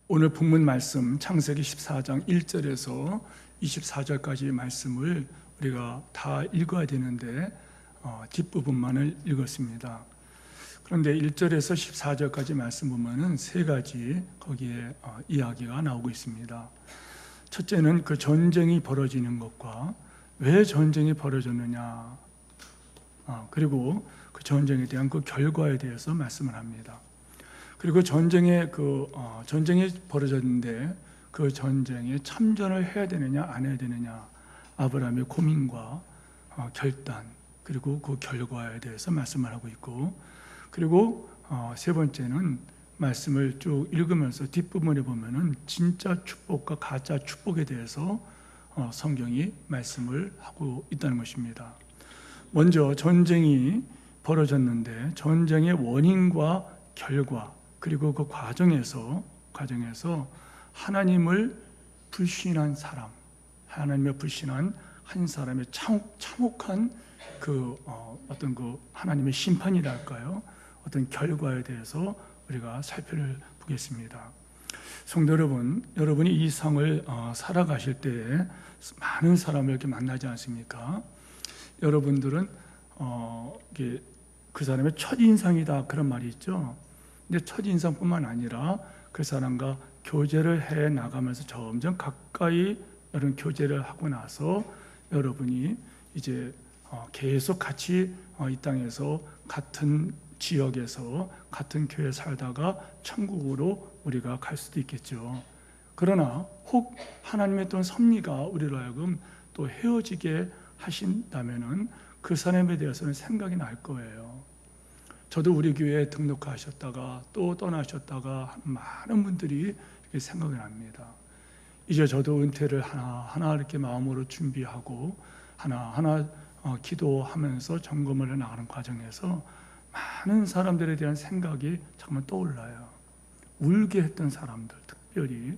오늘 본문 말씀 창세기 14장 1절에서 24절까지의 말씀을 우리가 다 읽어야 되는데 뒷부분만을 읽었습니다. 그런데 1절에서 14절까지 말씀 보면은 세 가지 거기에 이야기가 나오고 있습니다. 첫째는 그 전쟁이 벌어지는 것과 왜 전쟁이 벌어졌느냐, 그리고 그 전쟁에 대한 그 결과에 대해서 말씀을 합니다. 그리고 전쟁이 벌어졌는데 그 전쟁에 참전을 해야 되느냐 안 해야 되느냐, 아브라함의 고민과 결단, 그리고 그 결과에 대해서 말씀을 하고 있고, 그리고 세 번째는 말씀을 쭉 읽으면서 뒷부분에 보면은 진짜 축복과 가짜 축복에 대해서 성경이 말씀을 하고 있다는 것입니다. 먼저 전쟁이 벌어졌는데 전쟁의 원인과 결과, 그리고 그 과정에서 하나님을 불신한 사람, 하나님을 불신한 한 사람의 참혹한 어떤 하나님의 심판이랄까요? 어떤 결과에 대해서 우리가 살펴보겠습니다. 성도 여러분, 여러분이 이 세상을 살아가실 때에 많은 사람을 이렇게 만나지 않습니까? 여러분들은 그 사람의 첫인상이다, 그런 말이 있죠. 근데 첫인상뿐만 아니라 그 사람과 교제를 해 나가면서 점점 가까이 이런 교제를 하고 나서 여러분이 이제 계속 같이 이 땅에서 같은 지역에서 같은 교회에 살다가 천국으로 우리가 갈 수도 있겠죠. 그러나 혹 하나님의 어떤 섭리가 우리로 하여금 또 헤어지게 하신다면은 그 사람에 대해서는 생각이 날 거예요. 저도 우리 교회에 등록하셨다가 또 떠나셨다가 많은 분들이 이렇게 생각이 납니다. 이제 저도 은퇴를 하나하나 이렇게 마음으로 준비하고 하나하나 기도하면서 점검을 해나가는 과정에서 많은 사람들에 대한 생각이 잠깐 떠올라요. 울게 했던 사람들, 특별히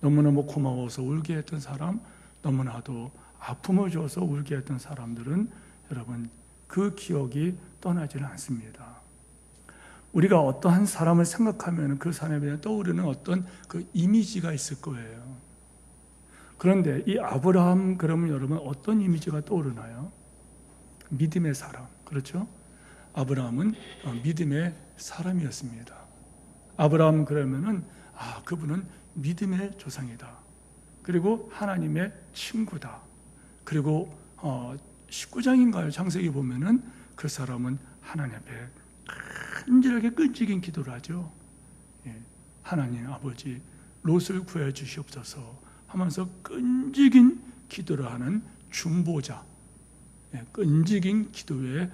너무너무 고마워서 울게 했던 사람, 너무나도 아픔을 줘서 울게 했던 사람들은 여러분 그 기억이 떠나지는 않습니다. 우리가 어떠한 사람을 생각하면 그 사람에 대해 떠오르는 어떤 그 이미지가 있을 거예요. 그런데 이 아브라함, 그러면 여러분 어떤 이미지가 떠오르나요? 믿음의 사람, 그렇죠? 아브라함은 믿음의 사람이었습니다. 아브라함 그러면은 그분은 믿음의 조상이다. 그리고 하나님의 친구다. 그리고 19장인가요? 창세기 보면은 그 사람은 하나님 앞에 간절하게 끈질긴 기도를 하죠. 하나님 아버지, 롯을 구해 주시옵소서 하면서 끈질긴 기도를 하는 중보자, 끈질긴 기도의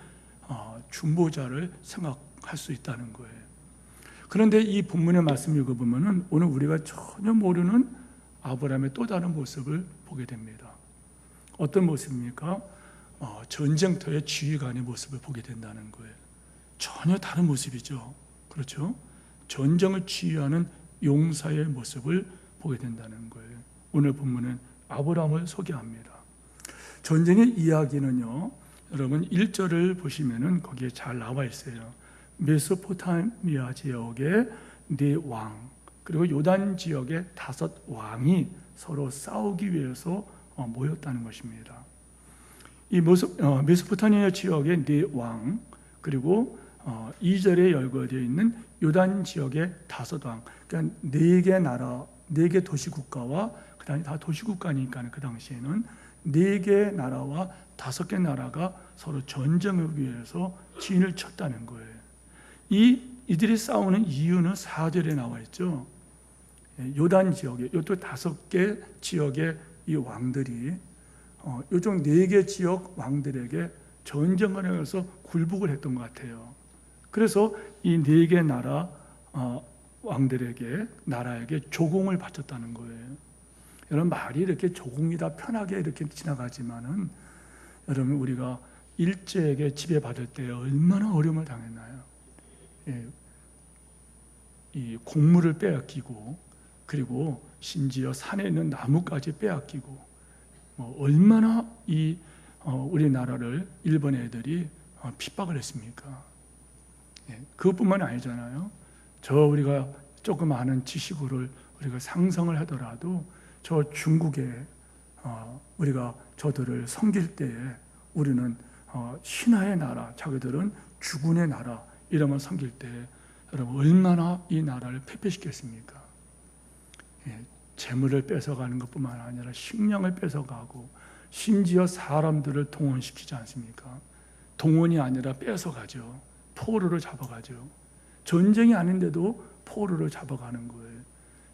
중보자를 생각할 수 있다는 거예요. 그런데 이 본문의 말씀 읽어보면은 오늘 우리가 전혀 모르는 아브라함의 또 다른 모습을 보게 됩니다. 어떤 모습입니까? 전쟁터의 지휘관의 모습을 보게 된다는 거예요. 전혀 다른 모습이죠. 그렇죠? 전쟁을 지휘하는 용사의 모습을 보게 된다는 거예요. 오늘 본문은 아브라함을 소개합니다. 전쟁의 이야기는요, 여러분 1절을 보시면은 거기에 잘 나와 있어요. 메소포타미아 지역의 4왕, 그리고 요단 지역의 5왕이 서로 싸우기 위해서 모였다는 것입니다. 이 메소포타미아 지역의 4왕, 그리고 2절에 열거되어 있는 요단 지역의 5왕, 그러니까 4개 나라, 4개 도시국가와, 그 다음에 다 도시국가니까 그 당시에는 4개 나라와 5개 나라가 서로 전쟁을 위해서 진을 쳤다는 거예요. 이들이 싸우는 이유는 4절에 나와 있죠. 요단 지역에, 이것도 5개 지역의 이 왕들이 요쪽 4개 지역 왕들에게 전쟁을 하면서 굴복을 했던 것 같아요. 그래서 이 4개 나라 나라에게 조공을 바쳤다는 거예요. 여러분, 말이 이렇게 조공이다 편하게 이렇게 지나가지만은 여러분, 우리가 일제에게 지배받을 때 얼마나 어려움을 당했나요? 이 곡물을 빼앗기고, 그리고 심지어 산에 있는 나무까지 빼앗기고, 얼마나 우리나라를 일본 애들이 핍박을 했습니까? 그것뿐만 아니잖아요. 우리가 조금 아는 지식을 우리가 상상을 하더라도 저 중국에 우리가 저들을 섬길 때에 우리는 신하의 나라, 자기들은 주군의 나라 이러면 섬길 때 여러분 얼마나 이 나라를 패폐시켰습니까? 재물을 뺏어가는 것뿐만 아니라 식량을 뺏어가고 심지어 사람들을 동원시키지 않습니까? 동원이 아니라 뺏어가죠. 포로로 잡아가죠. 전쟁이 아닌데도 포로로 잡아가는 거예요.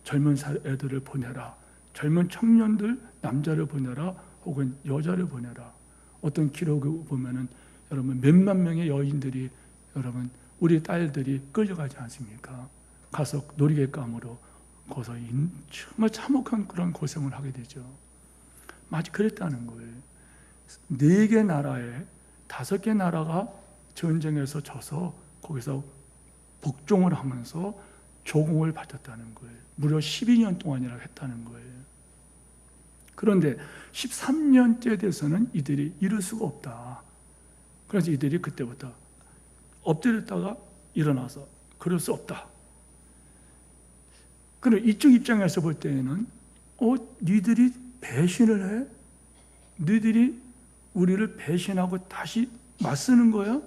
젊은 애들을 보내라. 젊은 청년들, 남자를 보내라. 혹은 여자를 보내라. 어떤 기록을 보면은 여러분 몇만 명의 여인들이 여러분 우리 딸들이 끌려가지 않습니까? 가서 놀이객감으로 거기서 정말 참혹한 그런 고생을 하게 되죠. 마치 그랬다는 거예요. 4개 나라에 5개 나라가 전쟁에서 져서 거기서 복종을 하면서 조공을 받았다는 거예요. 무려 12년 동안이라고 했다는 거예요. 그런데 13년째 돼서는 이들이 이룰 수가 없다. 그래서 이들이 그때부터 엎드렸다가 일어나서 그럴 수 없다. 그럼 이쪽 입장에서 볼 때에는 니들이 배신을 해? 니들이 우리를 배신하고 다시 맞서는 거야?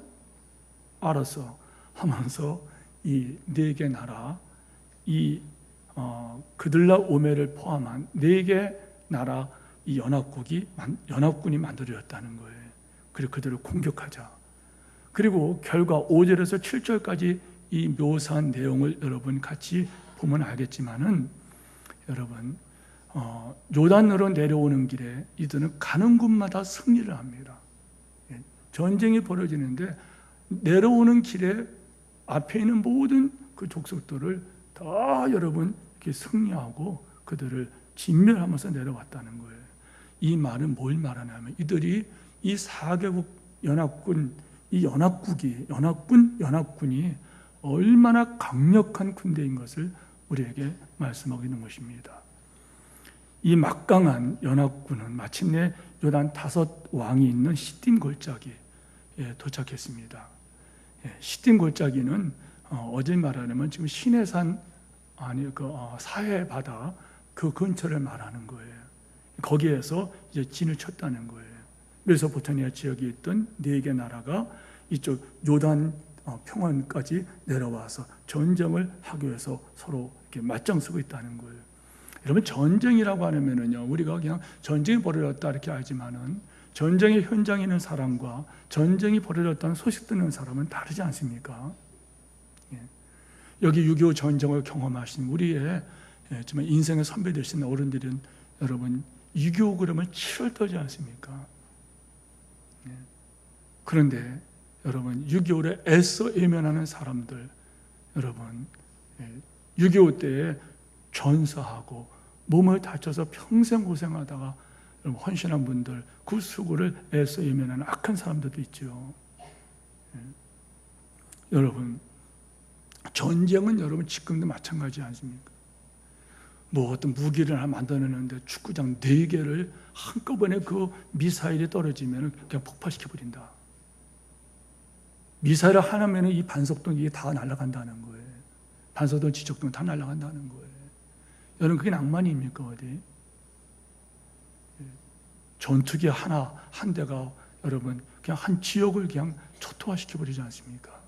알았어 하면서 이 4개 나라, 이 그들라 오메를 포함한 4개 나라 이 연합군이 만들어졌다는 거예요. 그리고 그들을 공격하자. 그리고 결과 5절에서 7절까지 이 묘사한 내용을 여러분 같이 보면 알겠지만은 여러분 요단으로 내려오는 길에 이들은 가는 곳마다 승리를 합니다. 전쟁이 벌어지는데 내려오는 길에 앞에 있는 모든 그 족속들을 다 여러분 이렇게 승리하고 그들을 진멸하면서 내려왔다는 거예요. 이 말은 뭘 말하냐면 이들이 이 4개국 연합군, 이 연합군이 얼마나 강력한 군대인 것을 우리에게 말씀하고 있는 것입니다. 이 막강한 연합군은 마침내 요단 5 왕이 있는 시딤 골짜기에 도착했습니다. 시딤 골짜기는 어제 말하자면 지금 시내산 사해 바다 그 근처를 말하는 거예요. 거기에서 이제 진을 쳤다는 거예요. 메소포타미아 지역에 있던 4개 나라가 이쪽 요단 평원까지 내려와서 전쟁을 하기 위해서 서로 이렇게 맞짱쓰고 있다는 거예요. 여러분 전쟁이라고 하면은요 우리가 그냥 전쟁이 벌어졌다 이렇게 알지만은 전쟁의 현장에 있는 사람과 전쟁이 벌어졌다는 소식 듣는 사람은 다르지 않습니까? 여기 6.25 전쟁을 경험하신 우리의 정말 인생의 선배 되신 어른들은 여러분 6.25 그러면 치를 떨지 않습니까? 그런데 여러분 6.25를 애써 외면하는 사람들 여러분 6.25 때에 전사하고 몸을 다쳐서 평생 고생하다가 헌신한 분들 그 수고를 애써 외면하는 악한 사람들도 있죠. 여러분 전쟁은 여러분 지금도 마찬가지 않습니까? 뭐 어떤 무기를 하나 만들어내는데 축구장 4개를 한꺼번에 그 미사일이 떨어지면 그냥 폭발시켜버린다. 미사일을 하나면 이 반석동 이게 다 날아간다는 거예요. 반석동 지적동 다 날아간다는 거예요. 여러분 그게 낭만입니까 어디? 전투기 한 대가 여러분 그냥 한 지역을 그냥 초토화시켜버리지 않습니까?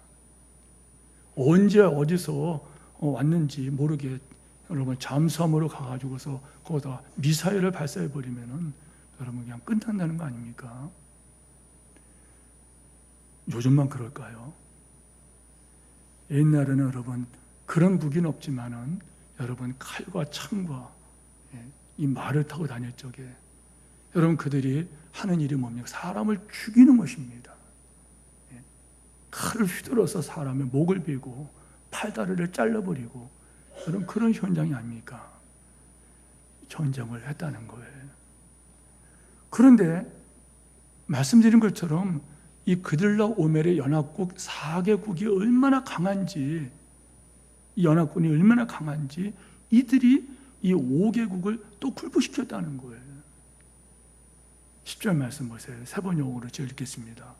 언제 어디서 왔는지 모르게 여러분 잠수함으로 가가지고서 거기다 미사일을 발사해버리면은 여러분 그냥 끝난다는 거 아닙니까? 요즘만 그럴까요? 옛날에는 여러분 그런 무기는 없지만은 여러분 칼과 창과 이 말을 타고 다닐 적에 여러분 그들이 하는 일이 뭡니까? 사람을 죽이는 것입니다. 칼을 휘둘러서 사람의 목을 베고 팔다리를 잘라버리고 여러분 그런 현장이 아닙니까? 전쟁을 했다는 거예요. 그런데 말씀드린 것처럼 이 그들라 오멜의 연합국 4개국이 얼마나 강한지 이 연합군이 얼마나 강한지 이들이 이 5개국을 또 굴복시켰다는 거예요. 10절 말씀 보세요. 세번역으로 제가 읽겠습니다.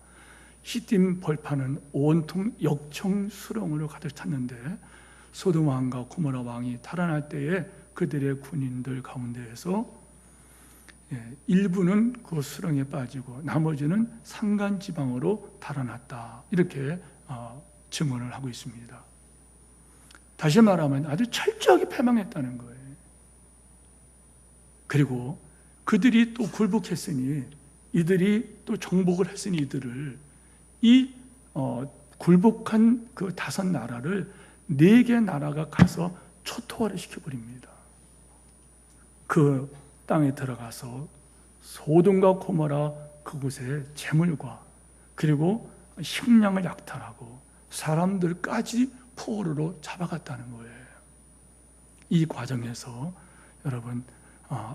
시딤 벌판은 온통 역청 수렁으로 가득 찼는데 소돔 왕과 고모라 왕이 탈환할 때에 그들의 군인들 가운데에서 일부는 그 수렁에 빠지고 나머지는 산간 지방으로 달아났다. 이렇게 증언을 하고 있습니다. 다시 말하면 아주 철저하게 패망했다는 거예요. 그리고 그들이 또 굴복했으니 이들이 또 정복을 했으니 이들을 이 굴복한 그 5 나라를 4개 나라가 가서 초토화를 시켜버립니다. 그 땅에 들어가서 소돔과 고모라 그곳의 재물과 그리고 식량을 약탈하고 사람들까지 포로로 잡아갔다는 거예요. 이 과정에서 여러분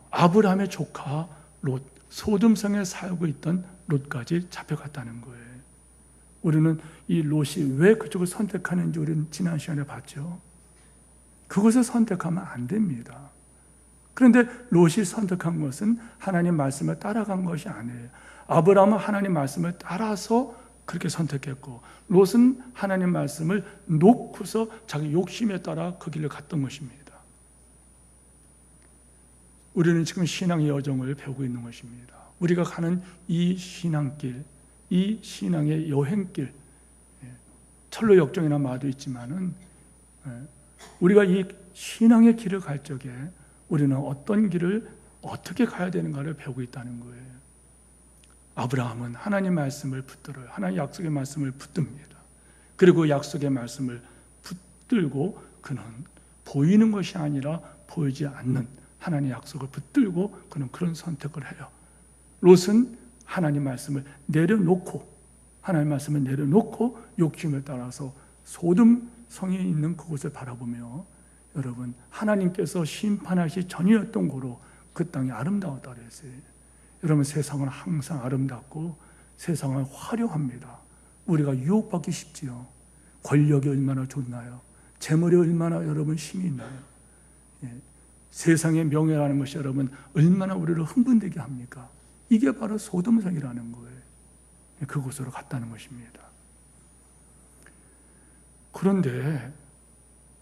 아브라함의 조카 롯, 소돔성에 살고 있던 롯까지 잡혀갔다는 거예요. 우리는 이 롯이 왜 그쪽을 선택하는지 우리는 지난 시간에 봤죠. 그것을 선택하면 안 됩니다. 그런데 롯이 선택한 것은 하나님 말씀을 따라간 것이 아니에요. 아브라함은 하나님 말씀을 따라서 그렇게 선택했고 롯은 하나님 말씀을 놓고서 자기 욕심에 따라 그 길을 갔던 것입니다. 우리는 지금 신앙의 여정을 배우고 있는 것입니다. 우리가 가는 이 신앙길, 이 신앙의 여행길, 철로 역정이나 마도 있지만은 우리가 이 신앙의 길을 갈 적에 우리는 어떤 길을 어떻게 가야 되는가를 배우고 있다는 거예요. 아브라함은 하나님 말씀을 붙들어요. 하나님 약속의 말씀을 붙듭니다. 그리고 약속의 말씀을 붙들고 그는 보이는 것이 아니라 보이지 않는 하나님의 약속을 붙들고 그는 그런 선택을 해요. 롯은 하나님 말씀을 내려놓고 욕심을 따라서 소돔 성에 있는 그곳을 바라보며 여러분 하나님께서 심판하시 전이었던 고로 그 땅이 아름다웠다 그랬어요. 여러분 세상은 항상 아름답고 세상은 화려합니다. 우리가 유혹받기 쉽지요. 권력이 얼마나 좋나요? 재물이 얼마나 여러분 힘이 있나요? 세상의 명예라는 것이 여러분 얼마나 우리를 흥분되게 합니까? 이게 바로 소돔성이라는 거예요. 그곳으로 갔다는 것입니다. 그런데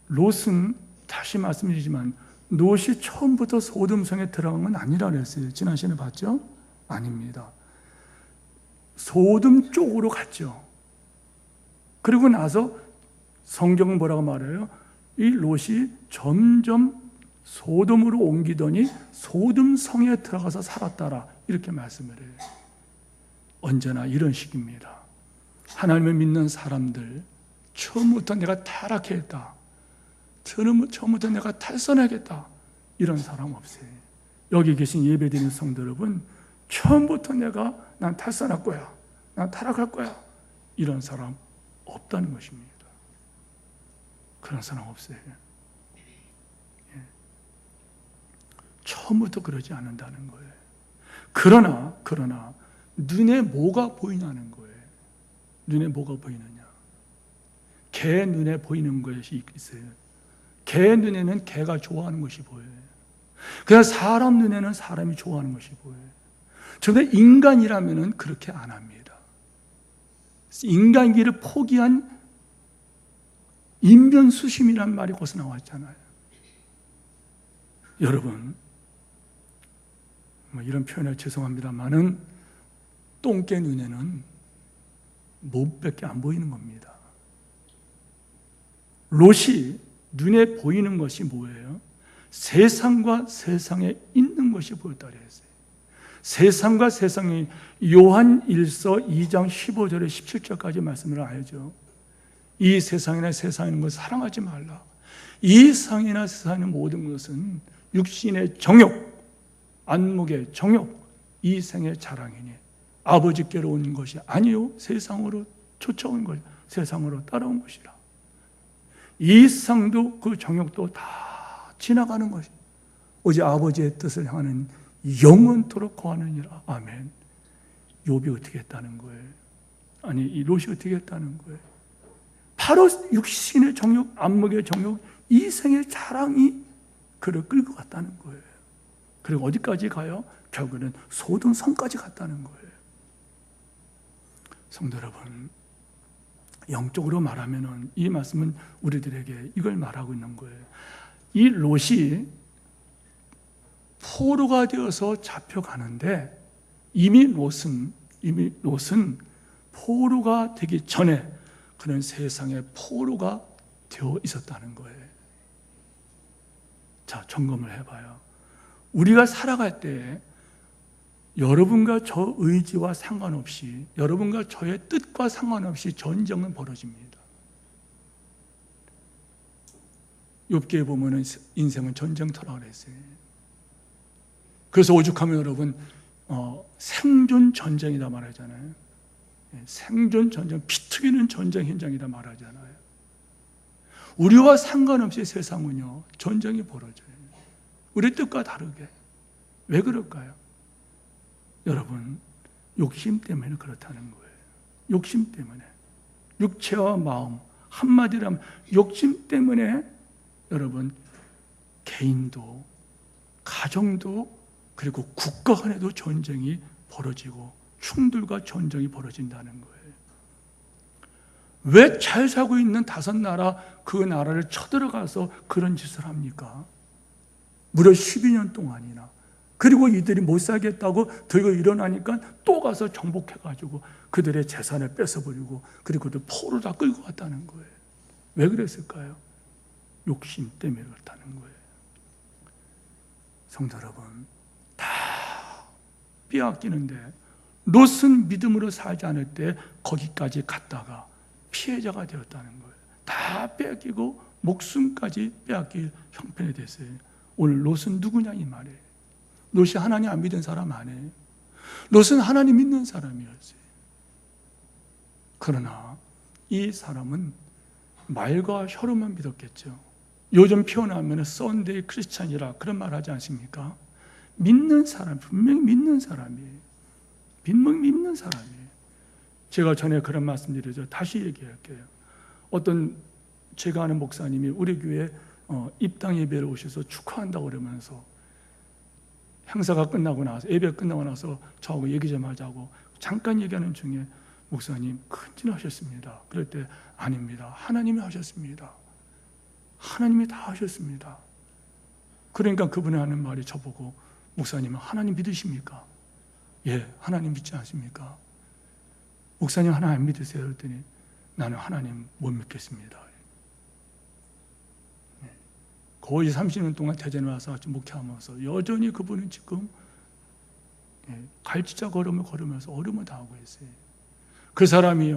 롯은 다시 말씀드리지만 롯이 처음부터 소돔성에 들어간 건 아니라 그랬어요. 지난 시간에 봤죠? 아닙니다. 소돔 쪽으로 갔죠. 그리고 나서 성경은 뭐라고 말해요? 이 롯이 점점 소돔으로 옮기더니 소돔성에 들어가서 살았다라 이렇게 말씀을 해요. 언제나 이런 식입니다. 하나님을 믿는 사람들 처음부터 내가 타락했다, 처음부터 내가 탈선하겠다 이런 사람 없어요. 여기 계신 예배드리는 성도 여러분, 처음부터 난 탈선할 거야, 난 타락할 거야 이런 사람 없다는 것입니다. 그런 사람 없어요. 처음부터 그러지 않는다는 거예요. 그러나 눈에 뭐가 보이냐는 거예요. 눈에 뭐가 보이느냐? 개 눈에 보이는 것이 있어요. 개 눈에는 개가 좋아하는 것이 보여요. 그냥 사람 눈에는 사람이 좋아하는 것이 보여요. 그런데 인간이라면 그렇게 안 합니다. 인간기를 포기한 인변수심이란 말이 거기서 나왔잖아요. 여러분 이런 표현에 죄송합니다만은 똥개 눈에는 몸밖에 안 보이는 겁니다. 롯이 눈에 보이는 것이 뭐예요? 세상과 세상에 있는 것이 보였다 그랬어요. 세상과 세상이 요한 1서 2장 15절에 17절까지 말씀을 알죠. 이 세상이나 세상에 있는 것을 사랑하지 말라. 이 세상이나 세상에 있는 모든 것은 육신의 정욕, 안목의 정욕, 이 생의 자랑이니 아버지께로 온 것이 아니요 세상으로 쫓아온 것, 세상으로 따라온 것이라. 이 세상도 그 정욕도 다 지나가는 것이 오직 아버지의 뜻을 향하는 영원토록 거하느니라. 아멘. 욥이 어떻게 했다는 거예요? 아니 이 롯이 어떻게 했다는 거예요? 바로 육신의 정욕, 안목의 정욕, 이 생의 자랑이 그를 끌고 갔다는 거예요. 그리고 어디까지 가요? 결국은 소돔성까지 갔다는 거예요. 성도 여러분, 영적으로 말하면 이 말씀은 우리들에게 이걸 말하고 있는 거예요. 이 롯이 포로가 되어서 잡혀가는데 이미 롯은 포로가 되기 전에 그는 세상의 포로가 되어 있었다는 거예요. 자, 점검을 해봐요. 우리가 살아갈 때 여러분과 저 의지와 상관없이, 여러분과 저의 뜻과 상관없이 전쟁은 벌어집니다. 욥기에 보면은 인생은 전쟁터라고 그랬어요. 그래서 오죽하면 여러분 생존 전쟁이다 말하잖아요. 생존 전쟁, 피 튀기는 전쟁 현장이다 말하잖아요. 우리와 상관없이 세상은요 전쟁이 벌어져요. 우리 뜻과 다르게. 왜 그럴까요? 여러분, 욕심 때문에 그렇다는 거예요. 욕심 때문에. 육체와 마음, 한마디로 하면 욕심 때문에 여러분, 개인도, 가정도, 그리고 국가 간에도 전쟁이 벌어지고 충돌과 전쟁이 벌어진다는 거예요. 왜 잘 살고 있는 다섯 나라, 그 나라를 쳐들어가서 그런 짓을 합니까? 무려 12년 동안이나. 그리고 이들이 못 살겠다고 들고 일어나니까 또 가서 정복해가지고 그들의 재산을 뺏어버리고 그리고 그 포로 다 끌고 갔다는 거예요. 왜 그랬을까요? 욕심 때문에 그렇다는 거예요. 성도 여러분, 다 빼앗기는데 롯은 믿음으로 살지 않을 때 거기까지 갔다가 피해자가 되었다는 거예요. 다 빼앗기고 목숨까지 빼앗길 형편이 됐어요. 오늘 롯은 누구냐 이 말이에요. 롯이 하나님 안 믿은 사람 아니에요. 롯은 하나님 믿는 사람이었어요. 그러나 이 사람은 말과 혀로만 믿었겠죠. 요즘 표현하면 썬데이 크리스찬이라 그런 말 하지 않습니까? 믿는 사람, 분명히 믿는 사람이에요. 분명히 믿는 사람이에요. 제가 전에 그런 말씀 드리죠. 다시 얘기할게요. 어떤 제가 아는 목사님이 우리 교회 입당 예배를 오셔서 축하한다고 그러면서 행사가 끝나고 나서, 예배가 끝나고 나서 저하고 얘기 좀 하자고 잠깐 얘기하는 중에 목사님 큰짓하셨습니다. 그럴 때 아닙니다. 하나님이 하셨습니다. 하나님이 다 하셨습니다. 그러니까 그분이 하는 말이 저보고 목사님은 하나님 믿으십니까? 예, 하나님 믿지 않습니까? 목사님 하나님 안 믿으세요? 그랬더니 나는 하나님 못 믿겠습니다. 거의 30년 동안 대전에 와서 목회하면서 여전히 그분은 지금 갈치자 걸음을 걸으면서 얼음을 당하고 있어요. 그 사람이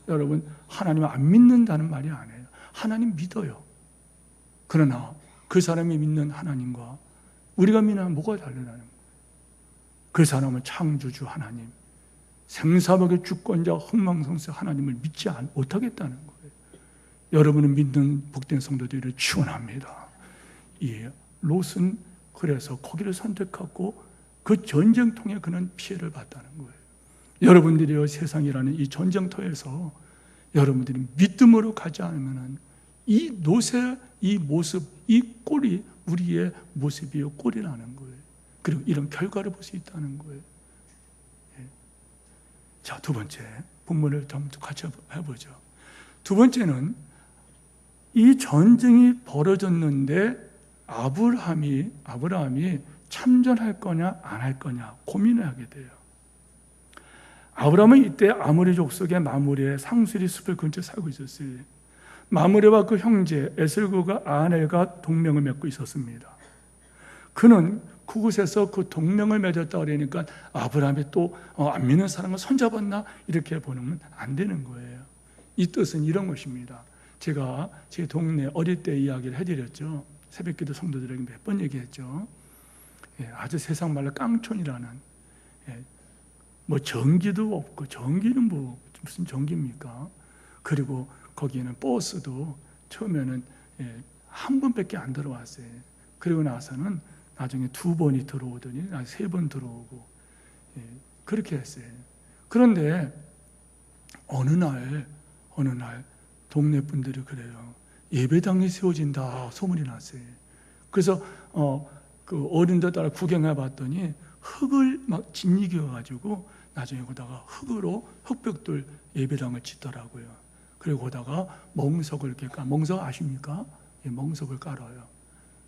여러분 하나님을 안 믿는다는 말이 아니에요. 하나님 믿어요. 그러나 그 사람이 믿는 하나님과 우리가 믿는 하나님 뭐가 다르다는 거예요. 그 사람은 창조주 하나님, 생사박의 주권자 흥망성쇠 하나님을 믿지 못하겠다는 거예요. 여러분은 믿는 복된 성도들을 축원합니다. 이 롯은 그래서 거기를 선택하고 그 전쟁통에 그는 피해를 봤다는 거예요. 여러분들이 세상이라는 이 전쟁터에서 여러분들이 믿음으로 가지 않으면 이 롯의 이 모습, 이 꼴이 우리의 모습이요 꼴이라는 거예요. 그리고 이런 결과를 볼 수 있다는 거예요. 자, 두 번째 본문을 좀 같이 해보죠. 두 번째는 이 전쟁이 벌어졌는데 아브라함이 참전할 거냐 안 할 거냐 고민을 하게 돼요. 아브라함은 이때 아모리 족속의 마므레의 상수리 숲을 근처에 살고 있었어요. 마므레와 그 형제 에슬구가 아넬과 동맹을 맺고 있었습니다. 그는 그곳에서 그 동맹을 맺었다 그러니까 아브라함이 또 안 믿는 사람을 손잡았나 이렇게 보면 안 되는 거예요. 이 뜻은 이런 것입니다. 제가 제 동네 어릴 때 이야기를 해드렸죠. 새벽기도 성도들에게 몇 번 얘기했죠. 아주 세상 말로 깡촌이라는, 뭐 전기도 없고, 전기는 뭐 무슨 전기입니까? 그리고 거기에는 버스도 처음에는 한 번밖에 안 들어왔어요. 그리고 나서는 나중에 2번이 들어오더니 3번 들어오고 그렇게 했어요. 그런데 어느 날 동네 분들이 그래요. 예배당이 세워진다 소문이 났어요. 그래서 그 어른들 따라 구경해 봤더니 흙을 막 짓이겨-가지고 나중에 거다가 흙으로 흙벽돌 예배당을 짓더라고요. 그리고 거다가 멍석을 이렇게 멍석 아십니까? 멍석을 깔아요.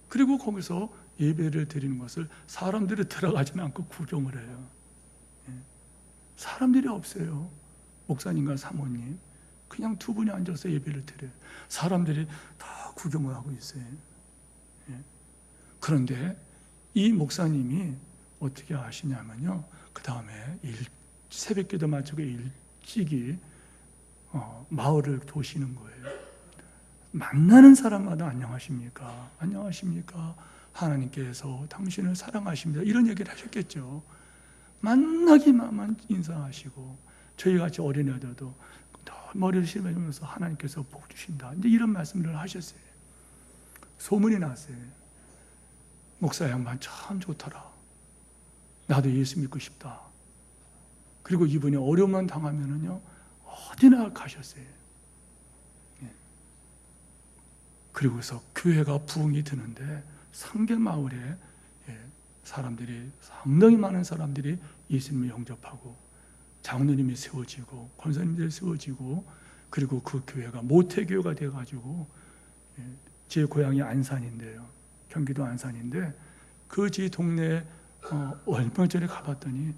그리고 거기서 예배를 드리는 것을 사람들이 들어가지는 않고 구경을 해요. 사람들이 없어요. 목사님과 사모님 그냥 두 분이 앉아서 예배를 드려요. 사람들이 다 구경을 하고 있어요. 그런데 이 목사님이 어떻게 하시냐면요, 그 다음에 새벽기도 마치고 일찍이 마을을 도시는 거예요. 만나는 사람마다 안녕하십니까? 안녕하십니까? 하나님께서 당신을 사랑하십니다. 이런 얘기를 하셨겠죠. 만나기만 인사하시고, 저희같이 어린애들도 머리를 실면서 하나님께서 복 주신다. 이제 이런 말씀을 하셨어요. 소문이 났어요. 목사 양반 참 좋더라. 나도 예수 믿고 싶다. 그리고 이분이 어려움만 당하면은요, 어디나 가셨어요. 그리고서 교회가 부흥이 드는데 상계 마을에 사람들이 상당히 많은 사람들이 예수님을 영접하고 장로님이 세워지고 권사님들이 세워지고, 그리고 그 교회가 모태교회가 돼가지고, 제 고향이 안산인데요, 경기도 안산인데 그 제 동네에 얼마 전에 가봤더니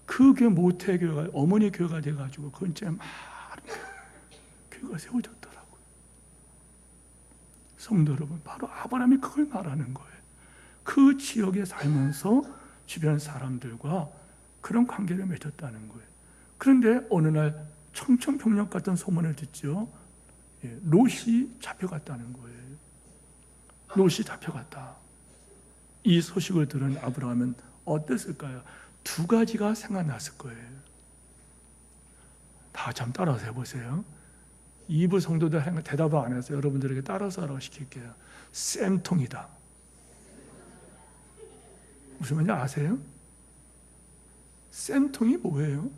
그 교회 모태교회가 어머니 교회가 돼가지고 그 근처에 많은 교회가 세워졌더라고요. 성도 여러분, 바로 아브라함이 그걸 말하는 거예요. 그 지역에 살면서 주변 사람들과 그런 관계를 맺었다는 거예요. 그런데 어느 날 청천벽력 같은 소문을 듣죠. 롯이 잡혀갔다는 거예요. 롯이 잡혀갔다. 이 소식을 들은 아브라함은 어땠을까요? 두 가지가 생각났을 거예요. 다 좀 따라서 해보세요. 2부 성도들 대답을 안 해서 여러분들에게 따라서 하라고 시킬게요. 쌤통이다. 무슨 말인지 아세요? 쌤통이 뭐예요?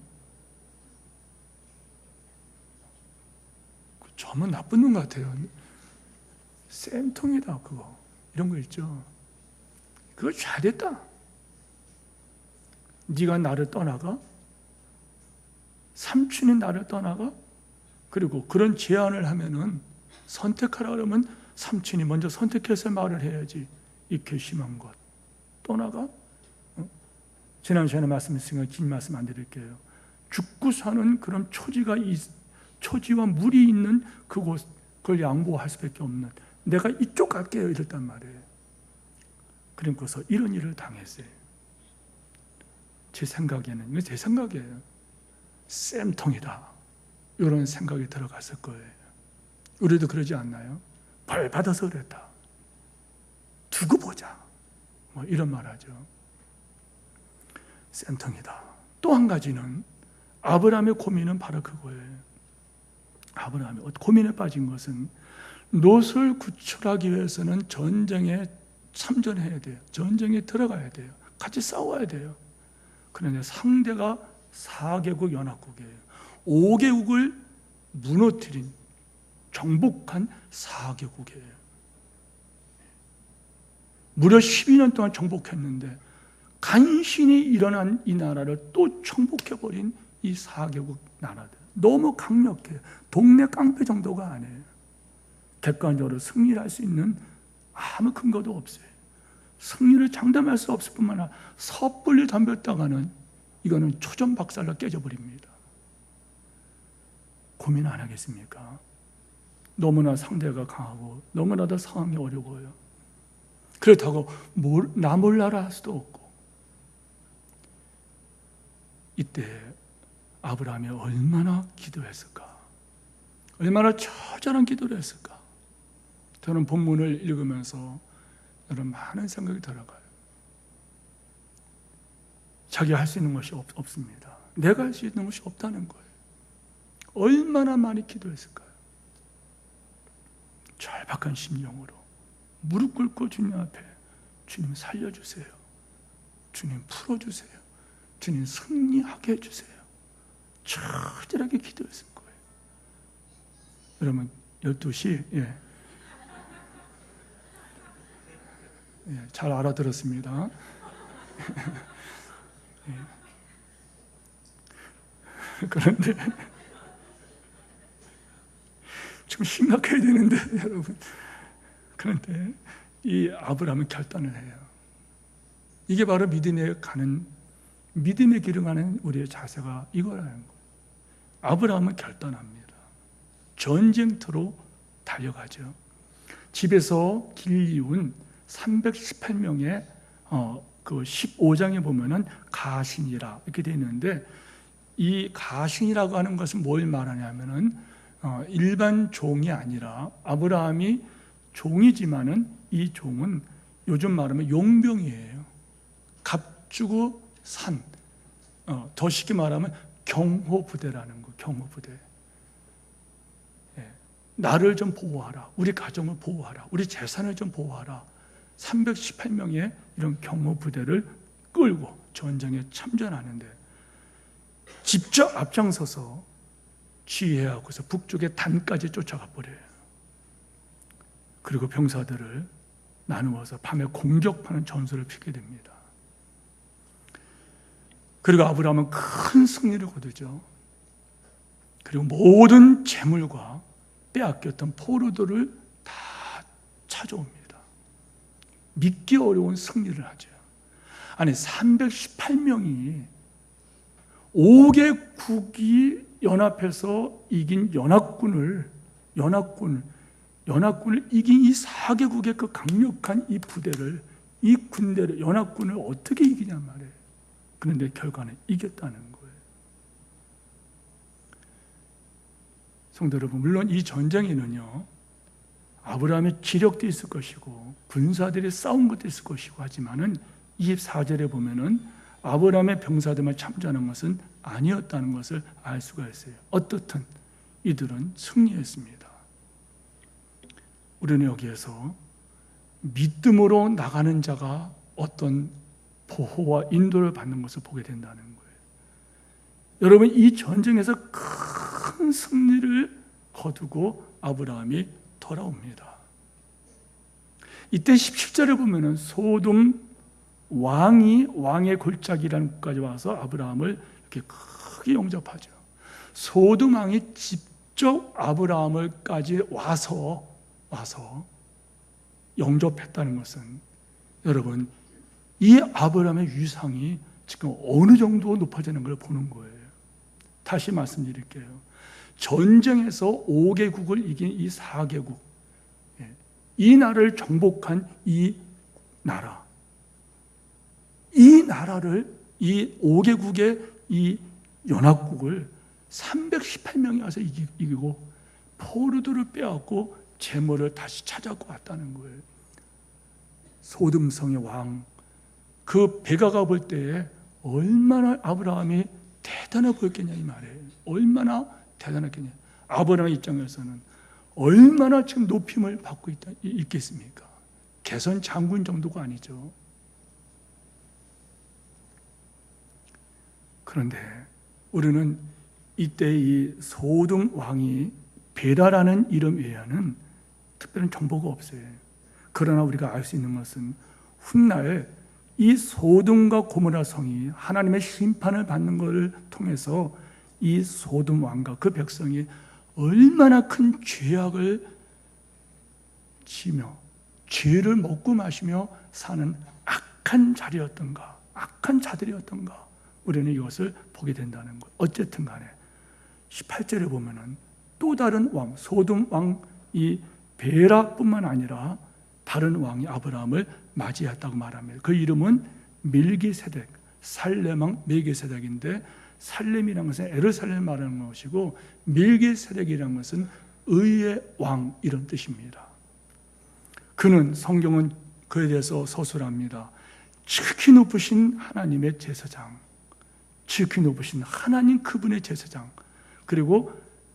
저만 나쁜 놈 같아요. 쌤통이다, 그거. 이런 거 있죠. 그거 잘됐다. 네가 나를 떠나가? 삼촌이 나를 떠나가? 그리고 그런 제안을 하면은 선택하라 그러면 삼촌이 먼저 선택해서 말을 해야지. 이 괘씸한 것. 떠나가? 지난 시간에 말씀했으니까 긴 말씀 안 드릴게요. 죽고 사는 그런 초지와 물이 있는 그곳, 그걸 양보할 수밖에 없는, 내가 이쪽 갈게요 이랬단 말이에요. 그러고서 이런 일을 당했어요. 제 생각에는, 이거 제 생각이에요. 쌤통이다, 이런 생각이 들어갔을 거예요. 우리도 그러지 않나요? 벌 받아서 그랬다, 두고 보자, 뭐 이런 말 하죠. 쌤통이다. 또 한 가지는 아브라함의 고민은 바로 그거예요. 아브라함이 고민에 빠진 것은 롯을 구출하기 위해서는 전쟁에 참전해야 돼요. 전쟁에 들어가야 돼요. 같이 싸워야 돼요. 그런데 상대가 4개국 연합국이에요. 5개국을 무너뜨린, 정복한 4개국이에요. 무려 12년 동안 정복했는데 간신히 일어난 이 나라를 또 정복해버린 이 4개국 나라들, 너무 강력해요. 동네 깡패 정도가 아니에요. 객관적으로 승리를 할 수 있는 아무 근거도 없어요. 승리를 장담할 수 없을 뿐만 아니라 섣불리 덤볐다가는 이거는 초전박살로 깨져버립니다. 고민 안 하겠습니까? 너무나 상대가 강하고 너무나도 상황이 어려워요. 그렇다고 나 몰라라 할 수도 없고. 이때 아브라함이 얼마나 기도했을까? 얼마나 처절한 기도를 했을까? 저는 본문을 읽으면서 여러분 많은 생각이 들어가요. 자기가 할 수 있는 것이 없습니다. 내가 할 수 있는 것이 없다는 거예요. 얼마나 많이 기도했을까요? 절박한 심령으로 무릎 꿇고 주님 앞에, 주님 살려주세요, 주님 풀어주세요, 주님 승리하게 해주세요, 처절하게 기도했을 거예요. 여러분 12시 잘 알아들었습니다. 그런데 좀 심각해야 되는데 여러분, 그런데 이 아브라함은 결단을 해요. 이게 바로 믿음의 길을 가는 우리의 자세가 이거라는 거예요. 아브라함은 결단합니다. 전쟁터로 달려가죠. 집에서 길 이운 318명의 그 15장에 보면은 가신이라 이렇게 되어 있는데, 이 가신이라고 하는 것은 뭘 말하냐면은 일반 종이 아니라 아브라함이 종이지만은 이 종은 요즘 말하면 용병이에요. 갑주고 산, 더 쉽게 말하면 경호부대라는 거. 경호부대. 나를 좀 보호하라, 우리 가정을 보호하라, 우리 재산을 좀 보호하라. 318명의 이런 경호부대를 끌고 전쟁에 참전하는데, 직접 앞장서서 지휘하고서 북쪽의 단까지 쫓아가 버려요. 그리고 병사들을 나누어서 밤에 공격하는 전술을 펴게 됩니다. 그리고 아브라함은 큰 승리를 거두죠. 그리고 모든 재물과 빼앗겼던 포로들을 다 찾아옵니다. 믿기 어려운 승리를 하죠. 아니 318명이 5개국이 연합해서 이긴 연합군을 이긴 이 4개국의 그 강력한 이 부대를, 이 군대를, 연합군을 어떻게 이기냔 말이에요. 그런데 결과는 이겼다는 거예요. 성도 여러분, 물론 이 전쟁에는요, 아브라함의 기력도 있을 것이고 군사들이 싸운 것도 있을 것이고 하지만은 24절에 보면은 아브라함의 병사들만 참전한 것은 아니었다는 것을 알 수가 있어요. 어떻든 이들은 승리했습니다. 우리는 여기에서 믿음으로 나가는 자가 어떤 보호와 인도를 받는 것을 보게 된다는 거예요. 여러분, 이 전쟁에서 큰 승리를 거두고 아브라함이 돌아옵니다. 이때 17절에 보면은 소돔 왕의 골짜기라는 곳까지 와서 아브라함을 이렇게 크게 영접하죠. 소돔 왕이 직접 아브라함을까지 와서 영접했다는 것은, 여러분, 이 아브라함의 위상이 지금 어느 정도 높아지는 걸 보는 거예요. 다시 말씀드릴게요. 전쟁에서 5개국을 이긴 이 4개국, 이 나라를 정복한 이 나라를, 이 5개국의 이 연합국을 318명이 와서 이기고 포로들을 빼앗고 재물을 다시 찾아고 왔다는 거예요. 소돔성의 왕, 그 배가 가볼 때에 얼마나 아브라함이 대단해 보였겠냐 이 말이에요. 얼마나 대단했겠냐. 아브라함의 입장에서는 얼마나 지금 높임을 받고 있겠습니까? 개선 장군 정도가 아니죠. 그런데 우리는 이때 이 소돔 왕이 베라라는 이름 외에는 특별한 정보가 없어요. 그러나 우리가 알 수 있는 것은 훗날 이 소돔과 고모라 성이 하나님의 심판을 받는 것을 통해서 이 소돔 왕과 그 백성이 얼마나 큰 죄악을 지며 죄를 먹고 마시며 사는 악한 자리였던가, 악한 자들이었던가, 우리는 이것을 보게 된다는 것. 어쨌든 간에 18절에 보면은 또 다른 왕, 소돔 왕 이 베라뿐만 아니라 다른 왕이 아브라함을 맞이했다고 말합니다. 그 이름은 멜기세덱, 살렘 왕 멜기세덱인데, 살렘이라는 것은 에르살렘 말하는 것이고 멜기세덱이라는 것은 의의 왕, 이런 뜻입니다. 그는, 성경은 그에 대해서 서술합니다. 지극히 높으신 하나님의 제사장, 지극히 높으신 하나님 그분의 제사장, 그리고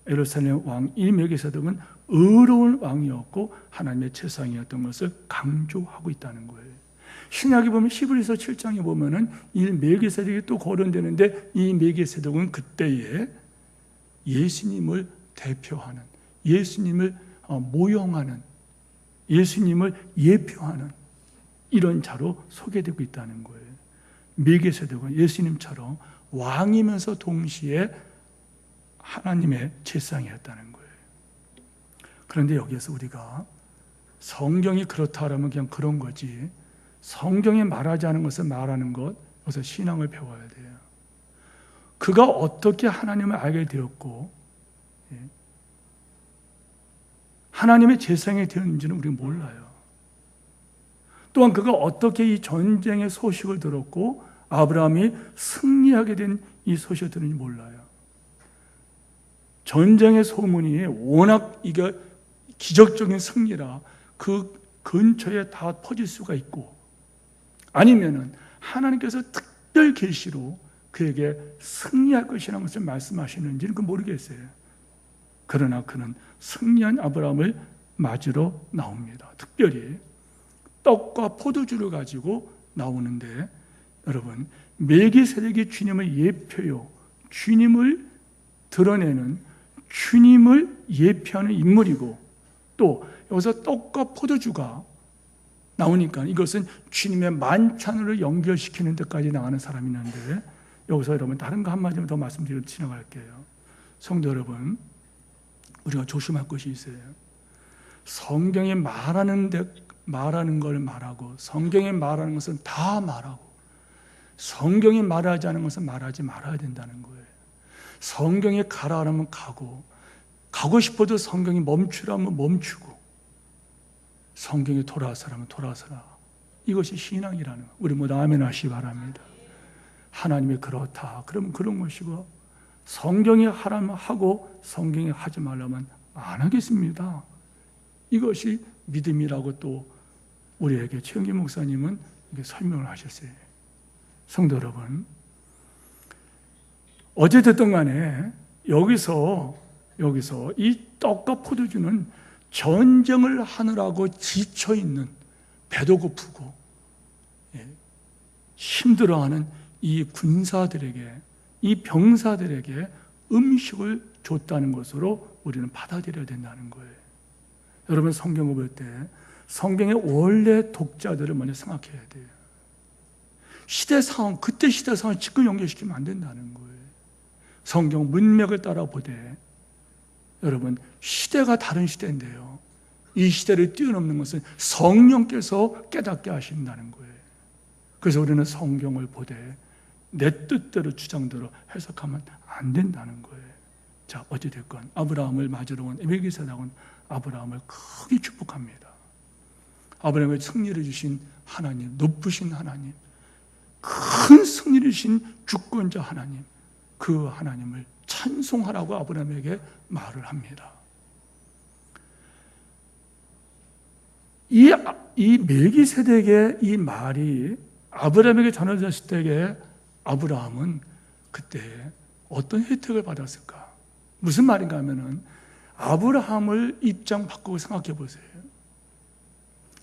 에르살렘 왕 이 멜기세덱은 의로운 왕이었고 하나님의 제사장이었던 것을 강조하고 있다는 거예요. 신약에 보면 히브리서 7장에 보면은 이 멜기세덱이 또 거론되는데, 이 멜기세덱은 그때에 예수님을 대표하는, 예수님을 모형하는, 예수님을 예표하는 이런 자로 소개되고 있다는 거예요. 멜기세덱은 예수님처럼 왕이면서 동시에 하나님의 제사장이었다는 거예요. 그런데 여기에서 우리가 성경이 그렇다라면 그냥 그런 거지, 성경에 말하지 않은 것을 말하는 것, 여기서 신앙을 배워야 돼요. 그가 어떻게 하나님을 알게 되었고 하나님의 제사장이 되었는지는 우리가 몰라요. 또한 그가 어떻게 이 전쟁의 소식을 들었고 아브라함이 승리하게 된 이 소식을 들었는지 몰라요. 전쟁의 소문이 워낙 이게 기적적인 승리라 그 근처에 다 퍼질 수가 있고, 아니면은 하나님께서 특별 계시로 그에게 승리할 것이라는 것을 말씀하시는지는 모르겠어요. 그러나 그는 승리한 아브라함을 맞으러 나옵니다. 특별히 떡과 포도주를 가지고 나오는데, 여러분, 멜기세덱이 주님을 예표요, 주님을 드러내는, 주님을 예표하는 인물이고, 또 여기서 떡과 포도주가 나오니까 이것은 주님의 만찬으로 연결시키는 데까지 나가는 사람이 있는데, 여기서 여러분 다른 거 한마디만 더 말씀드리고 지나갈게요. 성도 여러분, 우리가 조심할 것이 있어요. 성경에 말하는 걸 말하고, 성경에 말하는 것은 다 말하고, 성경이 말하지 않은 것은 말하지 말아야 된다는 거예요. 성경에 가라 하면 가고 싶어도 성경이 멈추라면 멈추고, 성경에 돌아서라면 돌아서라. 이것이 신앙이라는 거. 우리 모두 아멘 하시기 바랍니다. 하나님이 그렇다 그러면 그런 것이고, 성경이 하라면 하고 성경이 하지 말라면 안 하겠습니다. 이것이 믿음이라고 또 우리에게 최영기 목사님은 이렇게 설명을 하셨어요. 성도 여러분, 어찌됐든 간에 여기서 이 떡과 포도주는 전쟁을 하느라고 지쳐있는, 배도 고프고 힘들어하는 이 군사들에게, 이 병사들에게 음식을 줬다는 것으로 우리는 받아들여야 된다는 거예요. 여러분, 성경을 볼 때 성경의 원래 독자들을 먼저 생각해야 돼요. 시대 상황, 그때 시대 상황을 지금 연결시키면 안 된다는 거예요. 성경 문맥을 따라 보되, 여러분, 시대가 다른 시대인데요, 이 시대를 뛰어넘는 것은 성령께서 깨닫게 하신다는 거예요. 그래서 우리는 성경을 보되 내 뜻대로 주장대로 해석하면 안 된다는 거예요. 자, 어찌됐건 아브라함을 맞으러 온 멜기세덱은 아브라함을 크게 축복합니다. 아브라함을 승리를 주신 하나님, 높으신 하나님, 큰 승리를 주신 주권자 하나님, 그 하나님을 찬송하라고 아브라함에게 말을 합니다. 이 멜기세덱의 이 말이 아브라함에게 전해졌을 때에 아브라함은 그때 어떤 혜택을 받았을까? 무슨 말인가 하면은, 아브라함을 입장 바꾸고 생각해 보세요.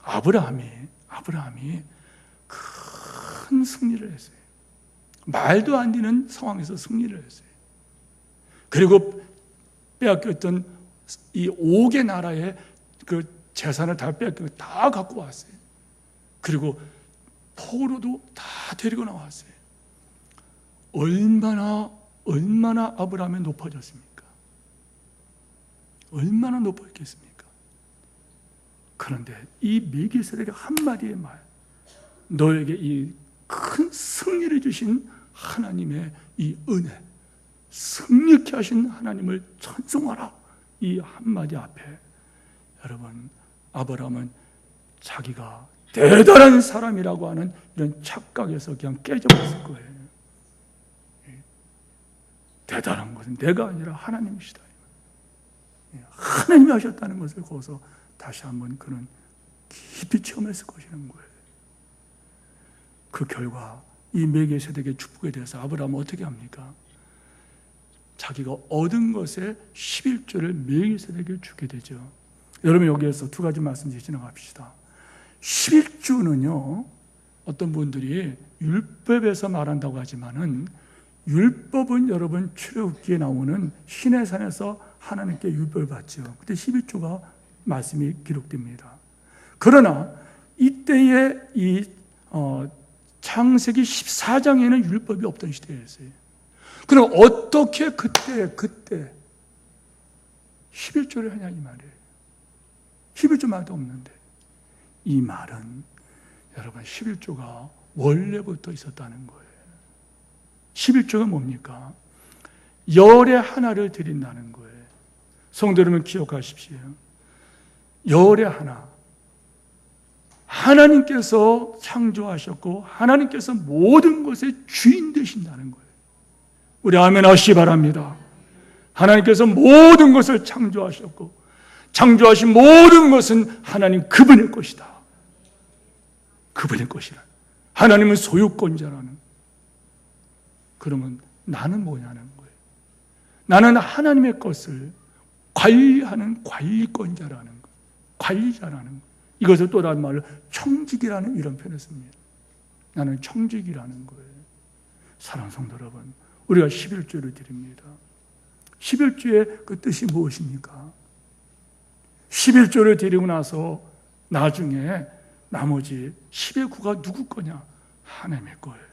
아브라함이 큰 승리를 했어요. 말도 안 되는 상황에서 승리를 했어요. 그리고 빼앗겼던 이 5개 나라의 그 재산을 다 빼앗기고 다 갖고 왔어요. 그리고 포로도 다 데리고 나왔어요. 얼마나 아브라함이 높아졌습니까? 얼마나 높았겠습니까? 그런데 이 멜기세덱의 한마디의 말, 너에게 이 큰 승리를 주신 하나님의 이 은혜, 승리케 하신 하나님을 찬송하라, 이 한마디 앞에 여러분, 아브라함은 자기가 대단한 사람이라고 하는 이런 착각에서 그냥 깨져버렸을 거예요. 대단한 것은 내가 아니라 하나님이시다. 하나님이 하셨다는 것을 거기서 다시 한번 그는 깊이 체험했을 것이라는 거예요. 그 결과 이 멜기세덱의 축복에 대해서 아브라함은 어떻게 합니까? 자기가 얻은 것의 11조를 멜기세덱에게 주게 되죠. 여러분, 여기에서 두 가지 말씀 지나갑시다. 11조는요, 어떤 분들이 율법에서 말한다고 하지만은, 율법은 여러분 출애굽기에 나오는 시내산에서 하나님께 율법을 받죠. 그때 11조가 말씀이 기록됩니다. 그러나 이때의 이 창세기 14장에는 율법이 없던 시대였어요. 그럼 어떻게 그때 11조를 하냐 이 말이에요. 11조 말도 없는데, 이 말은 여러분 11조가 원래부터 있었다는 거예요. 11조가 뭡니까? 열의 하나를 드린다는 거예요. 성도 여러분 기억하십시오. 열의 하나. 하나님께서 창조하셨고 하나님께서 모든 것의 주인 되신다는 거예요. 우리 아멘 하시기 바랍니다. 하나님께서 모든 것을 창조하셨고 창조하신 모든 것은 하나님 그분의 것이다. 그분의 것이라. 하나님은 소유권자라는. 그러면 나는 뭐냐는 거예요. 나는 하나님의 것을 관리하는 관리권자라는 거예요. 관리자라는 거예요. 이것을 또 다른 말로 청직이라는 이런 표현을 씁니다. 나는 청직이라는 거예요. 사랑하는 성도 여러분, 우리가 11조를 드립니다. 11조의 그 뜻이 무엇입니까? 11조를 드리고 나서 나중에 나머지 10의 9가 누구 거냐? 하나님의 거예요.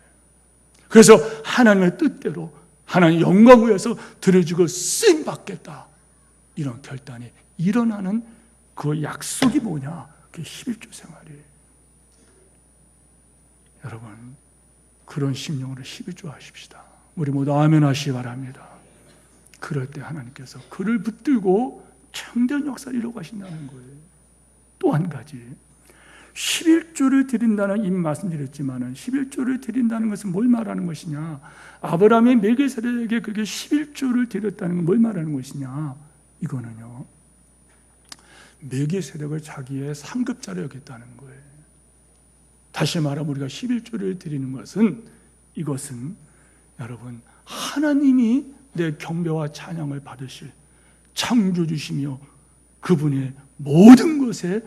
그래서 하나님의 뜻대로 하나님의 영광을 위해서 드려주고 쓰임 받겠다. 이런 결단이 일어나는 그 약속이 뭐냐? 그게 11조 생활이에요. 여러분, 그런 심령으로 11조 하십시다. 우리 모두 아멘 하시기 바랍니다. 그럴 때 하나님께서 그를 붙들고 창대한 역사를 이루고 가신다는 거예요. 또 한 가지, 11조를 드린다는 이미 말씀드렸지만 11조를 드린다는 것은 뭘 말하는 것이냐? 아브라함이 멜기세덱에게 그게 11조를 드렸다는 건 뭘 말하는 것이냐? 이거는요, 멜기세덱을 자기의 상급자로 여겼다는 거예요. 다시 말하면 우리가 11조를 드리는 것은, 이것은 여러분 하나님이 내 경배와 찬양을 받으실 창조주시며 그분의 모든 것의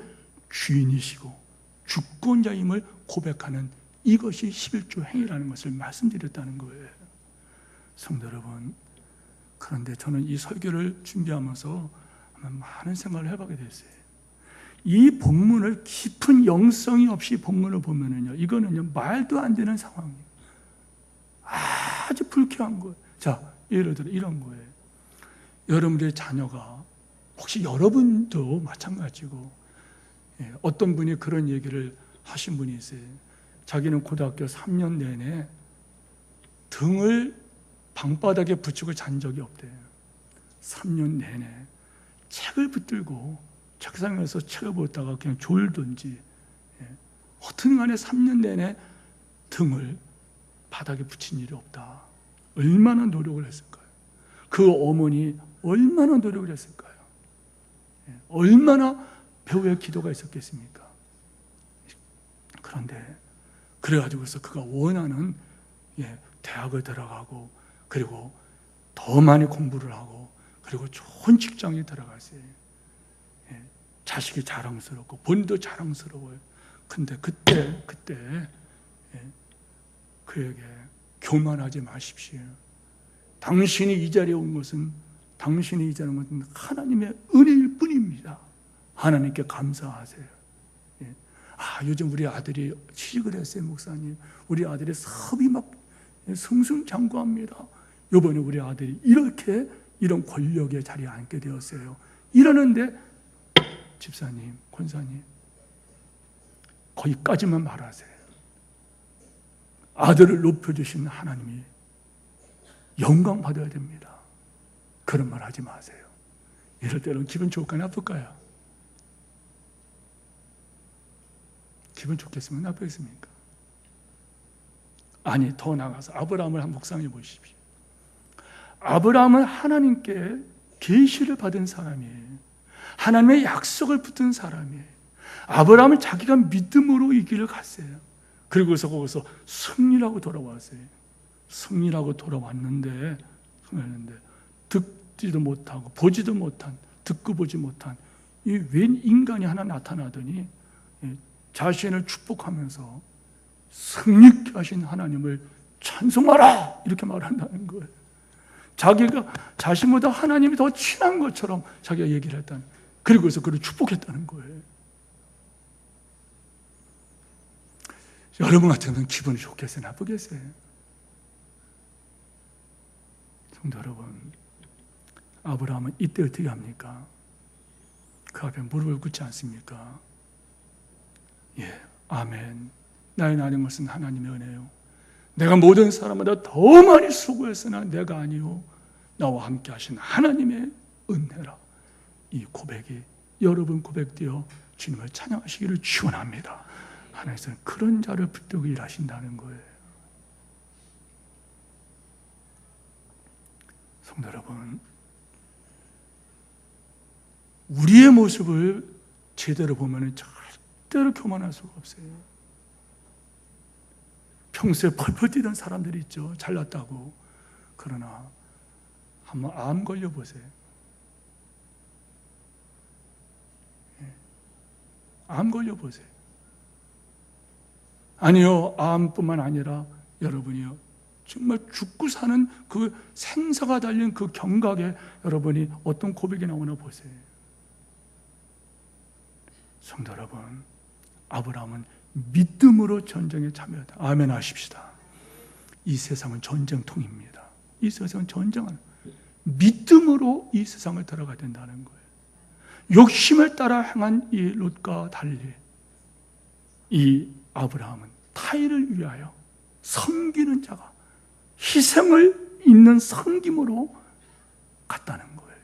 주인이시고 주권자임을 고백하는 이것이 11조 행위라는 것을 말씀드렸다는 거예요. 성도 여러분, 그런데 저는 이 설교를 준비하면서 많은 생각을 해보게 됐어요. 이 본문을 깊은 영성이 없이 본문을 보면은요, 이거는요 말도 안 되는 상황이에요. 아주 불쾌한 거예요. 자, 예를 들어 이런 거예요. 여러분의 자녀가, 혹시 여러분도 마찬가지고, 어떤 분이 그런 얘기를 하신 분이 있어요. 자기는 고등학교 3년 내내 등을 방바닥에 붙이고 잔 적이 없대요. 3년 내내 책을 붙들고 책상에서 책을 보다가 그냥 졸든지, 어떤 간에 3년 내내 등을 바닥에 붙인 일이 없다. 얼마나 노력을 했을까요? 그 어머니 얼마나 노력을 했을까요? 얼마나 배우의 기도가 있었겠습니까? 그런데 그래가지고서 그가 원하는 대학을 들어가고, 그리고 더 많이 공부를 하고, 그리고 좋은 직장에 들어갔어요. 자식이 자랑스럽고 본인도 자랑스러워요. 근데 그때 그에게 교만하지 마십시오. 당신이 이 자리에 온 것은 하나님의 은혜일 뿐입니다. 하나님께 감사하세요. 요즘 우리 아들이 취직을 했어요, 목사님. 우리 아들의 사업이 막 승승장구합니다. 이번에 우리 아들이 이런 권력의 자리에 앉게 되었어요. 이러는데 집사님, 권사님, 거기까지만 말하세요. 아들을 높여주신 하나님이 영광 받아야 됩니다. 그런 말 하지 마세요. 이럴 때는 기분 좋을까요, 나쁠까요? 기분 좋겠으면 나쁘겠습니까? 아니, 더 나가서 아브라함을 한번 묵상해 보십시오. 아브라함은 하나님께 계시를 받은 사람이에요. 하나님의 약속을 붙든 사람이에요. 아브라함은 자기가 믿음으로 이 길을 갔어요. 그리고서 거기서 승리라고 돌아왔어요. 승리라고 돌아왔는데 듣지도 못하고 보지도 못한, 듣고 보지 못한 이 웬 인간이 하나 나타나더니 자신을 축복하면서 승리케 하신 하나님을 찬송하라 이렇게 말한다는 거예요. 자기가 자신보다 하나님이 더 친한 것처럼 자기가 얘기를 했다는, 그리고서 그를 축복했다는 거예요. 여러분 같으면 기분이 좋겠어요, 나쁘겠어요? 성도 여러분, 아브라함은 이때 어떻게 합니까? 그 앞에 무릎을 꿇지 않습니까? 아멘. 나의 나는 것은 하나님의 은혜요. 내가 모든 사람보다 더 많이 수고했으나 내가 아니요 나와 함께 하신 하나님의 은혜라. 이 고백이 여러분 고백되어 주님을 찬양하시기를 축원합니다. 하나님께서는 그런 자를 붙들고 일하신다는 거예요. 성도 여러분, 우리의 모습을 제대로 보면 절대로 교만할 수가 없어요. 평소에 펄펄 뛰던 사람들이 있죠. 잘났다고. 그러나 한번 암 걸려보세요. 암 걸려보세요. 아니요, 암뿐만 아니라 여러분이요, 정말 죽고 사는 그 생사가 달린 그 경각에 여러분이 어떤 고백이 나오나 보세요. 성도 여러분, 아브라함은 믿음으로 전쟁에 참여했다. 아멘 하십시다. 이 세상은 전쟁통입니다. 이 세상은 전쟁하는, 믿음으로 이 세상을 들어가야 된다는 거예요. 욕심을 따라 행한 이 롯과 달리 이 아브라함은 타인을 위하여 섬기는 자가 희생을 있는 섬김으로 갔다는 거예요.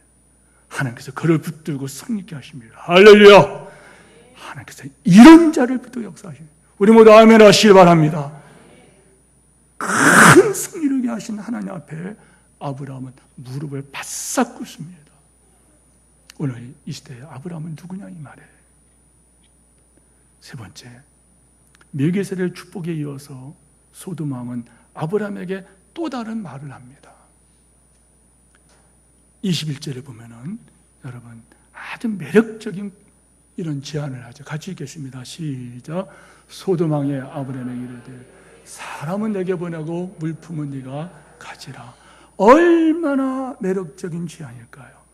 하나님께서 그를 붙들고 승리케 하십니다. 할렐루야. 하나님께서 이런 자를 붙들고 역사하십니다. 우리 모두 아멘 하시길 바랍니다. 큰 승리를 위해 하신 하나님 앞에 아브라함은 무릎을 바싹 꿇습니다. 오늘 이 시대에 아브라함은 누구냐 이 말이에요. 세 번째, 멜기세덱의 축복에 이어서 소돔 왕은 아브라함에게 또 다른 말을 합니다. 21절에 보면은 여러분 아주 매력적인 이런 제안을 하죠. 같이 읽겠습니다. 시작. 소돔 왕이 아브라함에게 이르되 사람은 내게 보내고 물품은 네가 가지라. 얼마나 매력적인 제안일까요?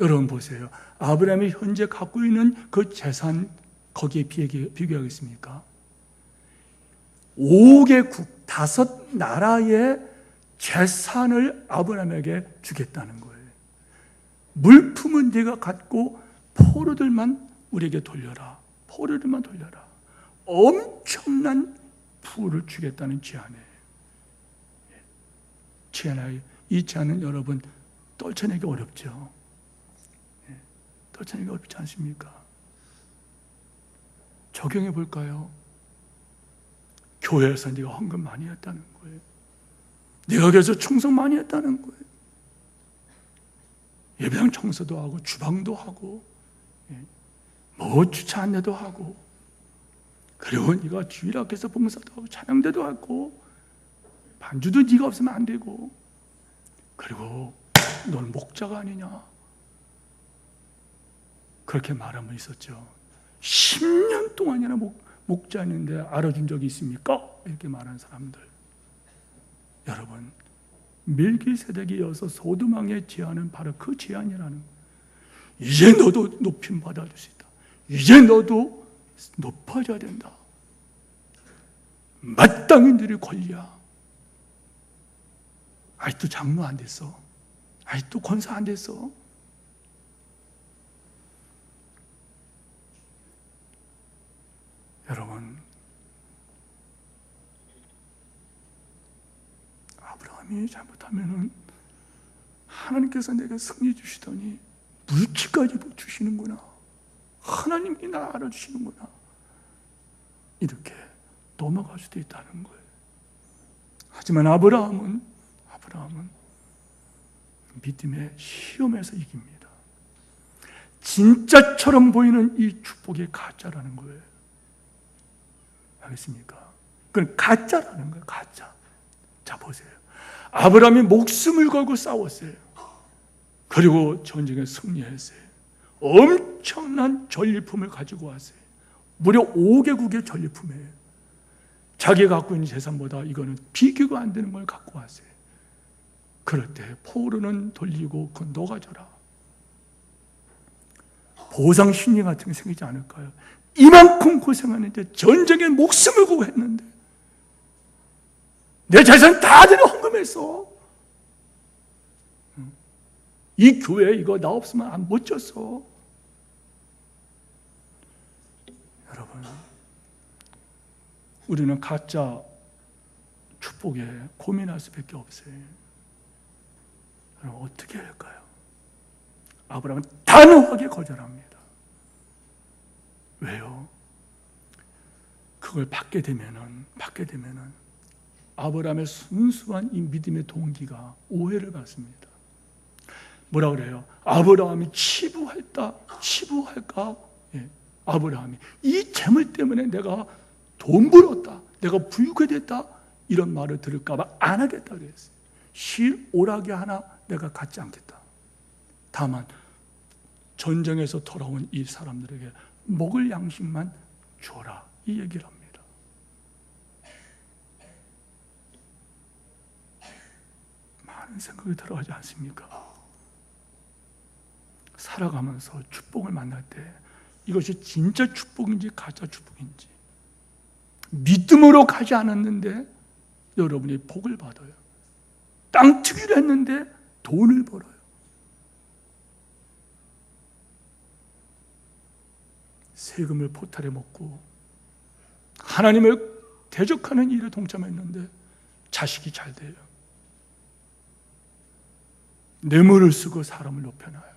여러분 보세요. 아브라함이 현재 갖고 있는 그 재산 거기에 비교하겠습니까? 5개국 5나라의 재산을 아브라함에게 주겠다는 거예요. 물품은 네가 갖고 포로들만 우리에게 돌려라. 포로들만 돌려라. 엄청난 부를 주겠다는 제안이에요. 이 제안은 여러분 떨쳐내기 어렵죠. 떨쳐내기 어렵지 않습니까? 적용해 볼까요? 교회에서 네가 헌금 많이 했다는 거예요. 네가 그래서 충성 많이 했다는 거예요. 예배당 청소도 하고 주방도 하고 뭐 주차 안내도 하고, 그리고 네가 주일학교에서 봉사도 하고 찬양대도 하고 반주도 네가 없으면 안 되고, 그리고 너는 목자가 아니냐 그렇게 말한 분 있었죠. 10년 동안이나 목자였는데 알아준 적이 있습니까? 이렇게 말한 사람들. 여러분, 멜기세덱이 이어서 소돔 왕의 제안은 바로 그 제안이라는 거예요. 이제 너도 높임 받아줄 수 있다. 이제 너도 높아져야 된다. 마땅히 누릴 권리야. 아직도 장로 안 됐어. 아직도 권사 안 됐어. 여러분, 아브라함이 잘못하면은 하나님께서 내게 승리 주시더니 물질까지 주시는구나. 하나님이 나 알아주시는구나. 이렇게 넘어갈 수도 있다는 거예요. 하지만 아브라함은 믿음의 시험에서 이깁니다. 진짜처럼 보이는 이 축복이 가짜라는 거예요. 알겠습니까? 그건 가짜라는 거예요. 가짜. 자, 보세요. 아브라함이 목숨을 걸고 싸웠어요. 그리고 전쟁에 승리했어요. 엄청난 전리품을 가지고 왔어요. 무려 5개국의 전리품이에요. 자기가 갖고 있는 재산보다 이거는 비교가 안 되는 걸 갖고 왔어요. 그럴 때 포로는 돌리고 그건 너 가져라. 보상 심리 같은 게 생기지 않을까요? 이만큼 고생하는데 전쟁에 목숨을 걸고 했는데 내 재산 다 들여 헌금했어. 이 교회 이거 나 없으면 안 못 졌어. 여러분, 우리는 가짜 축복에 고민할 수밖에 없어요. 그럼 어떻게 할까요? 아브라함은 단호하게 거절합니다. 왜요? 그걸 받게 되면은 아브라함의 순수한 이 믿음의 동기가 오해를 받습니다. 뭐라 그래요? 아브라함이 치부할까? 예, 아브라함이 이 재물 때문에 내가 돈 벌었다, 내가 부유하게 됐다, 이런 말을 들을까 봐 안 하겠다 그랬어요. 실 오락이 하나 내가 갖지 않겠다. 다만 전쟁에서 돌아온 이 사람들에게 먹을 양식만 줘라, 이 얘기를 합니다. 많은 생각이 들어가지 않습니까? 살아가면서 축복을 만날 때 이것이 진짜 축복인지 가짜 축복인지 믿음으로 가지 않았는데 여러분이 복을 받아요. 땅 투기를 했는데 돈을 벌어요. 세금을 포탈해 먹고 하나님을 대적하는 일에 동참했는데 자식이 잘 돼요. 뇌물을 쓰고 사람을 높여놔요.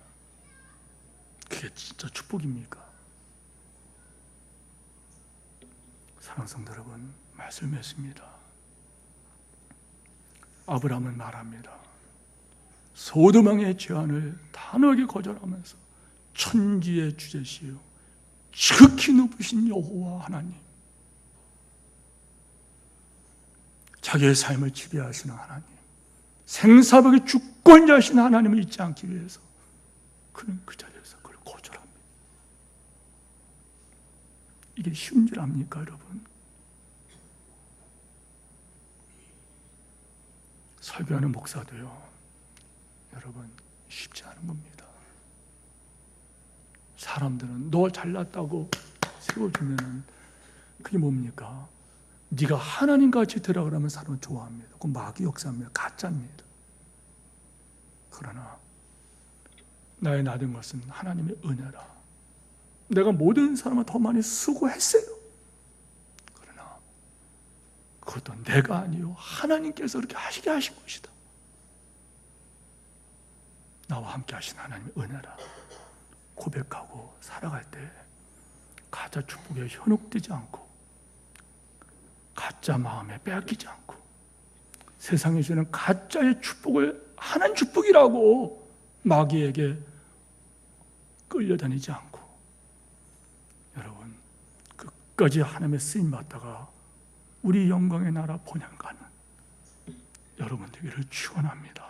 그게 진짜 축복입니까? 사랑하는 성도 여러분, 말씀했습니다. 아브라함은 말합니다. 소돔왕의 제안을 단호하게 거절하면서 천지의 주제시요 지극히 높으신 여호와 하나님, 자기의 삶을 지배하시는 하나님, 생사벽의 주권자이신 하나님을 잊지 않기 위해서 그는 그 자리에서 그걸 거절합니다. 이게 쉬운 줄 압니까, 여러분? 설교하는 목사도요, 여러분, 쉽지 않은 겁니다. 사람들은 너 잘났다고 세워주면은 그게 뭡니까? 네가 하나님같이 되라 그러면 사람은 좋아합니다. 그건 마귀 역사입니다. 가짜입니다. 그러나 나의 나된 것은 하나님의 은혜라. 내가 모든 사람을 더 많이 수고했어요. 그러나 그것도 내가 아니요 하나님께서 그렇게 하시게 하신 것이다. 나와 함께 하신 하나님의 은혜라 고백하고 살아갈 때 가짜 축복에 현혹되지 않고 가짜 마음에 빼앗기지 않고 세상에 주는 가짜의 축복을 하나님 축복이라고 마귀에게 끌려다니지 않고 여러분 끝까지 하나님의 쓰임 받다가 우리 영광의 나라 번향 가는 여러분 되기를 축원합니다.